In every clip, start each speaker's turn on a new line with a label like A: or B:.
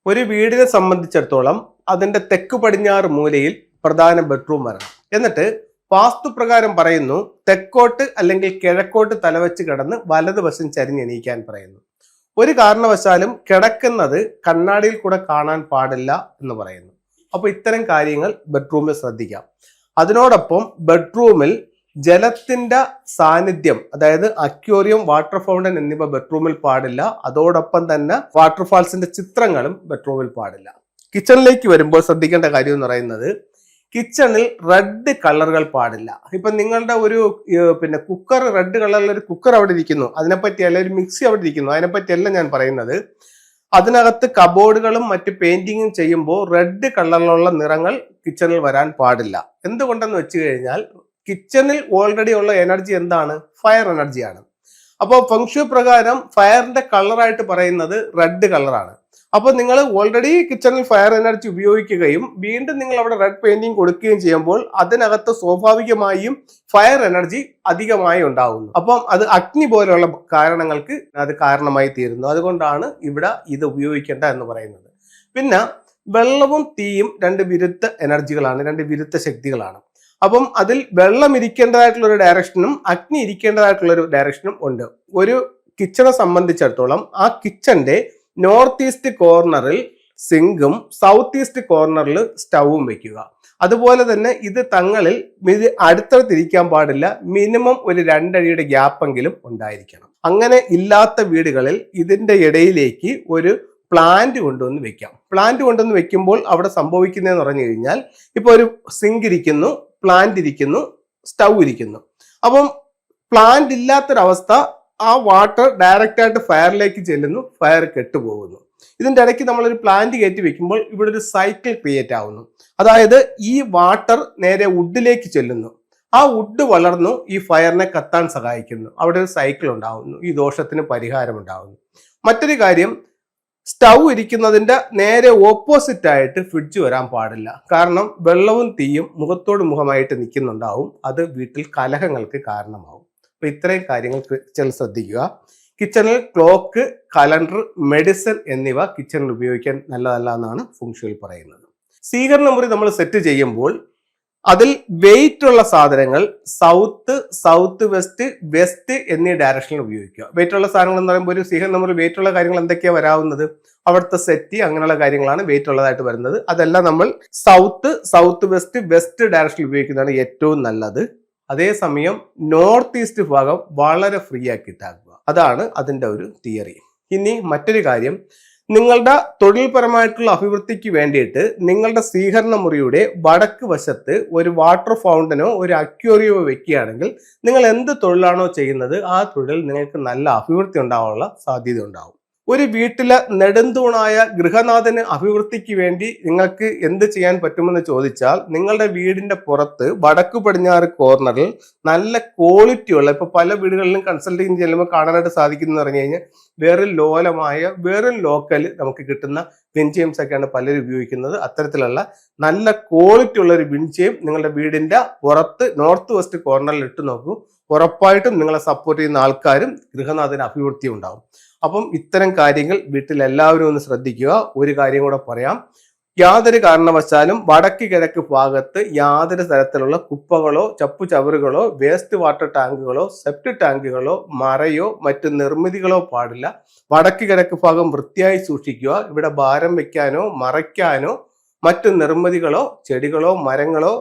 A: ഒരു വീടിനെ സംബന്ധിച്ചിടത്തോളം അതിന്റെ തെക്ക് പടിഞ്ഞാറ് മൂലയിൽ പ്രധാന ബെഡ്റൂം വരണം. എന്നിട്ട് വാസ്തുപ്രകാരം പറയുന്നു തെക്കോട്ട് അല്ലെങ്കിൽ കിഴക്കോട്ട് തലവെച്ച് കിടന്ന് വലതുവശം ചരിഞ്ഞെണീക്കാൻ പറയുന്നു. ഒരു കാരണവശാലും കിടക്കുന്നത് കണ്ണാടിയിൽ കൂടെ കാണാൻ പാടില്ല എന്ന് പറയുന്നു. അപ്പൊ ഇത്തരം കാര്യങ്ങൾ ബെഡ്റൂമിൽ ശ്രദ്ധിക്കാം. അതിനോടൊപ്പം ബെഡ്റൂമിൽ ജലത്തിന്റെ സാന്നിധ്യം, അതായത് അക്വേറിയം, വാട്ടർ ഫൗണ്ടൻ എന്നിവ ബെഡ്റൂമിൽ പാടില്ല. അതോടൊപ്പം തന്നെ വാട്ടർഫാൾസിന്റെ ചിത്രങ്ങളും ബെഡ്റൂമിൽ പാടില്ല. കിച്ചണിലേക്ക് വരുമ്പോൾ ശ്രദ്ധിക്കേണ്ട കാര്യം എന്ന് പറയുന്നത് കിച്ചണിൽ റെഡ് കളറുകൾ പാടില്ല. ഇപ്പൊ നിങ്ങളുടെ ഒരു കുക്കർ, റെഡ് കളറിൽ ഒരു കുക്കർ അവിടെ ഇരിക്കുന്നു, അതിനെപ്പറ്റിയല്ല. ഒരു മിക്സി അവിടെ ഇരിക്കുന്നു, അതിനെപ്പറ്റിയല്ല ഞാൻ പറയുന്നത്. അതിനകത്ത് കബോർഡുകളും മറ്റ് പെയിന്റിങ്ങും ചെയ്യുമ്പോൾ റെഡ് കളറിലുള്ള നിറങ്ങൾ കിച്ചണിൽ വരാൻ പാടില്ല. എന്തുകൊണ്ടെന്ന് വെച്ച് കഴിഞ്ഞാൽ കിച്ചണിൽ ഓൾറെഡി ഉള്ള എനർജി എന്താണ്? ഫയർ എനർജിയാണ്. അപ്പോൾ ഫെങ്ഷു പ്രകാരം ഫയറിന്റെ കളറായിട്ട് പറയുന്നത് റെഡ് കളറാണ്. അപ്പോൾ നിങ്ങൾ ഓൾറെഡി കിച്ചണിൽ ഫയർ എനർജി ഉപയോഗിക്കുകയും വീണ്ടും നിങ്ങൾ അവിടെ റെഡ് പെയിന്റിങ് കൊടുക്കുകയും ചെയ്യുമ്പോൾ അതിനകത്ത് സ്വാഭാവികമായും ഫയർ എനർജി അധികമായി ഉണ്ടാകുന്നു. അപ്പം അത് അഗ്നി പോലെയുള്ള കാരണങ്ങൾക്ക് അത് കാരണമായി തീരുന്നു. അതുകൊണ്ടാണ് ഇവിടെ ഇത് ഉപയോഗിക്കേണ്ട എന്ന് പറയുന്നത്. പിന്നെ വെള്ളവും തീയും രണ്ട് വിരുദ്ധ എനർജികളാണ്, രണ്ട് വിരുദ്ധ ശക്തികളാണ്. അപ്പം അതിൽ വെള്ളം ഇരിക്കേണ്ടതായിട്ടുള്ള ഒരു ഡയറക്ഷനും അഗ്നി ഇരിക്കേണ്ടതായിട്ടുള്ള ഒരു ഡയറക്ഷനും ഉണ്ട്. ഒരു കിച്ചണെ സംബന്ധിച്ചിടത്തോളം ആ കിച്ചന്റെ നോർത്ത് ഈസ്റ്റ് കോർണറിൽ സിങ്കും സൗത്ത് ഈസ്റ്റ് കോർണറിൽ സ്റ്റൗവും വെക്കുക. അതുപോലെ തന്നെ ഇത് തങ്ങളിൽ അടുത്തടുത്തിരിക്കാൻ പാടില്ല. മിനിമം ഒരു 2 അടിയുടെ ഗ്യാപ്പെങ്കിലും ഉണ്ടായിരിക്കണം. അങ്ങനെ ഇല്ലാത്ത വീടുകളിൽ ഇതിന്റെ ഇടയിലേക്ക് ഒരു പ്ലാന്റ് കൊണ്ടുവന്ന് വെക്കാം. പ്ലാന്റ് കൊണ്ടുവന്ന് വെക്കുമ്പോൾ അവിടെ സംഭവിക്കുന്നതെന്ന് പറഞ്ഞു കഴിഞ്ഞാൽ, ഇപ്പൊ ഒരു സിങ്ക് ഇരിക്കുന്നു, പ്ലാന്റ് ഇരിക്കുന്നു, സ്റ്റൗ ഇരിക്കുന്നു. അപ്പം പ്ലാന്റ് ഇല്ലാത്തൊരവസ്ഥ, ആ വാട്ടർ ഡയറക്റ്റ് ആയിട്ട് ഫയറിലേക്ക് ചെല്ലുന്നു, ഫയർ കെട്ടുപോകുന്നു. ഇതിന്റെ ഇടയ്ക്ക് നമ്മളൊരു പ്ലാന്റ് കയറ്റി വെക്കുമ്പോൾ ഇവിടെ ഒരു സൈക്കിൾ ക്രിയേറ്റ് ആവുന്നു. അതായത് ഈ വാട്ടർ നേരെ വുഡിലേക്ക് ചെല്ലുന്നു, ആ വുഡ് വളർന്നു ഈ ഫയറിനെ കത്താൻ സഹായിക്കുന്നു. അവിടെ ഒരു സൈക്കിൾ ഉണ്ടാവുന്നു. ഈ ദോഷത്തിന് പരിഹാരം ഉണ്ടാവുന്നു. മറ്റൊരു കാര്യം, സ്റ്റൗ ഇരിക്കുന്നതിന്റെ നേരെ ഓപ്പോസിറ്റ് ആയിട്ട് ഫ്രിഡ്ജ് വരാൻ പാടില്ല. കാരണം വെള്ളവും തീയും മുഖത്തോട് മുഖമായിട്ട് നിൽക്കുന്നുണ്ടാവും. അത് വീട്ടിൽ കലഹങ്ങൾക്ക് കാരണമാവും. അപ്പൊ ഇത്രയും കാര്യങ്ങൾ കിച്ചണിൽ ശ്രദ്ധിക്കുക. കിച്ചണിൽ ക്ലോക്ക്, കലണ്ടർ, മെഡിസിൻ എന്നിവ കിച്ചണിൽ ഉപയോഗിക്കാൻ നല്ലതല്ല എന്നാണ് ഫെങ്ഷുയിൽ പറയുന്നത്. സ്വീകരണ മുറി നമ്മൾ സെറ്റ് ചെയ്യുമ്പോൾ അതിൽ വെയിറ്റ് ഉള്ള സാധനങ്ങൾ സൗത്ത്, സൗത്ത് വെസ്റ്റ്, വെസ്റ്റ് എന്നീ ഡയറക്ഷനിൽ ഉപയോഗിക്കുക. വെയിറ്റ് ഉള്ള സാധനങ്ങൾ എന്ന് പറയുമ്പോൾ ഒരു സ്വീകരണ മുറി വെയിറ്റ് ഉള്ള കാര്യങ്ങൾ എന്തൊക്കെയാണ് വരാവുന്നത്? അവിടുത്തെ സെറ്റി, അങ്ങനെയുള്ള കാര്യങ്ങളാണ് വെയിറ്റ് ഉള്ളതായിട്ട് വരുന്നത്. അതെല്ലാം നമ്മൾ സൗത്ത്, സൗത്ത് വെസ്റ്റ്, വെസ്റ്റ് ഡയറക്ഷനിൽ ഉപയോഗിക്കുന്നതാണ് ഏറ്റവും നല്ലത്. അതേസമയം നോർത്ത് ഈസ്റ്റ് ഭാഗം വളരെ ഫ്രീ ആക്കിയിട്ടാക്കുക. അതാണ് അതിൻ്റെ ഒരു തിയറി. ഇനി മറ്റൊരു കാര്യം, നിങ്ങളുടെ തൊഴിൽപരമായിട്ടുള്ള അഭിവൃദ്ധിക്ക് വേണ്ടിയിട്ട് നിങ്ങളുടെ സ്വീകരണ മുറിയുടെ വടക്ക് വശത്ത് ഒരു വാട്ടർ ഫൗണ്ടനോ ഒരു അക്വേറിയമോ വെക്കുകയാണെങ്കിൽ നിങ്ങൾ എന്ത് തൊഴിലാണോ ചെയ്യുന്നത് ആ തൊഴിൽ നിങ്ങൾക്ക് നല്ല അഭിവൃദ്ധി ഉണ്ടാവാനുള്ള സാധ്യത ഉണ്ടാവും. ഒരു വീട്ടിലെ നെടുന്തൂണായ ഗൃഹനാഥന് അഭിവൃദ്ധിക്ക് വേണ്ടി നിങ്ങൾക്ക് എന്ത് ചെയ്യാൻ പറ്റുമെന്ന് ചോദിച്ചാൽ, നിങ്ങളുടെ വീടിന്റെ പുറത്ത് വടക്ക് പടിഞ്ഞാറ് കോർണറിൽ നല്ല ക്വാളിറ്റിയുള്ള, ഇപ്പൊ പല വീടുകളിലും കൺസൾട്ടിങ് ചെല്ലുമ്പോൾ കാണാനായിട്ട് സാധിക്കുന്ന പറഞ്ഞു കഴിഞ്ഞാൽ വെറും ലോക്കൽ നമുക്ക് കിട്ടുന്ന വിൻചെയിംസ് ഒക്കെയാണ് പലരും ഉപയോഗിക്കുന്നത്. അത്തരത്തിലുള്ള നല്ല ക്വാളിറ്റി ഉള്ള ഒരു വിൻചെയിം നിങ്ങളുടെ വീടിന്റെ പുറത്ത് നോർത്ത് വെസ്റ്റ് കോർണറിൽ ഇട്ട് നോക്കൂ. ഉറപ്പായിട്ടും നിങ്ങളെ സപ്പോർട്ട് ചെയ്യുന്ന ആൾക്കാരും ഗൃഹനാഥന് അഭിവൃദ്ധി ഉണ്ടാവും. അപ്പം ഇത്തരം കാര്യങ്ങൾ വീട്ടിൽ എല്ലാവരും ഒന്ന് ശ്രദ്ധിക്കുക. ഒരു കാര്യം കൂടെ പറയാം, യാതൊരു കാരണവശാലും വടക്ക് കിഴക്ക് ഭാഗത്ത് യാതൊരു തരത്തിലുള്ള കുപ്പകളോ ചപ്പുചവറുകളോ വേസ്റ്റ് വാട്ടർ ടാങ്കുകളോ സെപ്റ്റിക് ടാങ്കുകളോ മറയോ മറ്റു നിർമ്മിതികളോ പാടില്ല. വടക്ക് കിഴക്ക് ഭാഗം വൃത്തിയായി സൂക്ഷിക്കുക. ഇവിടെ ഭാരം വെക്കാനോ മറയ്ക്കാനോ മറ്റു നിർമ്മിതികളോ ചെടികളോ മരങ്ങളോ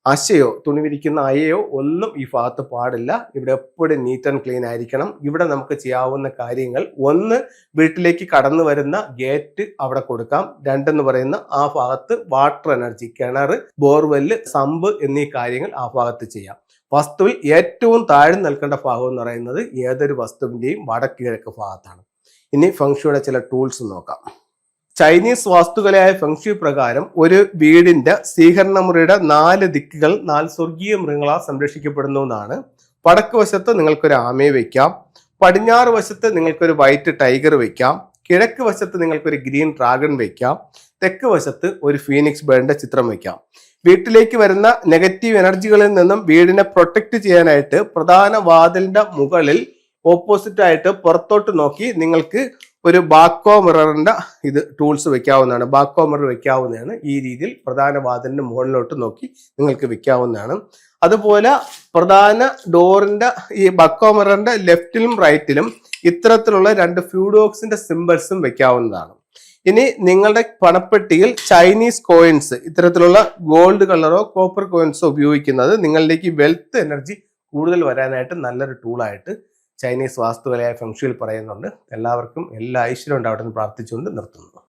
A: അശയോ തുണി വിരിക്കുന്ന അയയോ ഒന്നും ഈ ഭാഗത്ത് പാടില്ല. ഇവിടെ എപ്പോഴും നീറ്റ് ആൻഡ് ക്ലീൻ ആയിരിക്കണം. ഇവിടെ നമുക്ക് ചെയ്യാവുന്ന കാര്യങ്ങൾ, ഒന്ന്, വീട്ടിലേക്ക് കടന്നു വരുന്ന ഗേറ്റ് അവിടെ കൊടുക്കാം. രണ്ടെന്ന് പറയുന്ന ആ ഭാഗത്ത് വാട്ടർ എനർജി, കിണർ, ബോർവെല്ല്, സമ്പ് എന്നീ കാര്യങ്ങൾ ആ ഭാഗത്ത് ചെയ്യാം. വസ്തുവിൽ ഏറ്റവും താഴ്ന്നു നിൽക്കേണ്ട ഭാഗം എന്ന് പറയുന്നത് ഏതൊരു വസ്തുവിന്റെയും വടക്ക് കിഴക്ക് ഭാഗത്താണ്. ഇനി ഫെങ്ഷുയുടെ ചില ടൂൾസ് നോക്കാം. ചൈനീസ് വാസ്തുകലയായ ഫെങ്ഷു പ്രകാരം ഒരു വീടിന്റെ സ്വീകരണ മുറിയുടെ 4 ദിക്കുകൾ 4 സ്വർഗീയ മൃഗങ്ങളാൽ സംരക്ഷിക്കപ്പെടുന്നു എന്നാണ്. വടക്ക് വശത്ത് നിങ്ങൾക്കൊരു ആമയെ വെക്കാം, പടിഞ്ഞാറ് വശത്ത് നിങ്ങൾക്കൊരു വൈറ്റ് ടൈഗർ വെക്കാം, കിഴക്ക് വശത്ത് നിങ്ങൾക്കൊരു ഗ്രീൻ ഡ്രാഗൺ വെക്കാം, തെക്ക് വശത്ത് ഒരു ഫീനിക്സ് ബേർഡിന്റെ ചിത്രം വെക്കാം. വീട്ടിലേക്ക് വരുന്ന നെഗറ്റീവ് എനർജികളിൽ നിന്നും വീടിനെ പ്രൊട്ടക്ട് ചെയ്യാനായിട്ട് പ്രധാന വാതിലിന്റെ മുകളിൽ ഓപ്പോസിറ്റ് ആയിട്ട് പുറത്തോട്ട് നോക്കി നിങ്ങൾക്ക് ഒരു ബാക്കോ മിററിന്റെ ഇത് ടൂൾസ് വെക്കാവുന്നതാണ്. ബാക്കോ മിറർ വെക്കാവുന്നതാണ്. ഈ രീതിയിൽ പ്രധാന വാതിലിന്റെ മുകളിലോട്ട് നോക്കി നിങ്ങൾക്ക് വെക്കാവുന്നതാണ്. അതുപോലെ പ്രധാന ഡോറിന്റെ ഈ ബാക്കോ മിററിന്റെ ലെഫ്റ്റിലും റൈറ്റിലും ഇത്തരത്തിലുള്ള 2 ഫ്യൂഡോക്സിന്റെ സിമ്പിൾസും വെക്കാവുന്നതാണ്. ഇനി നിങ്ങളുടെ പണപ്പെട്ടിയിൽ ചൈനീസ് കോയിൻസ്, ഇത്തരത്തിലുള്ള ഗോൾഡ് കളറോ കോപ്പർ കോയിൻസോ ഉപയോഗിക്കുന്നത് നിങ്ങളിലേക്ക് വെൽത്ത് എനർജി കൂടുതൽ വരാനായിട്ട് നല്ലൊരു ടൂളായിട്ട് ചൈനീസ് വാസ്തുകലയായ ഫെങ്ഷുയിൽ പറയുന്നുണ്ട്. എല്ലാവർക്കും എല്ലാ ഐശ്വര്യം ഉണ്ടാവട്ടെ എന്ന് പ്രാർത്ഥിച്ചുകൊണ്ട് നിർത്തുന്നു.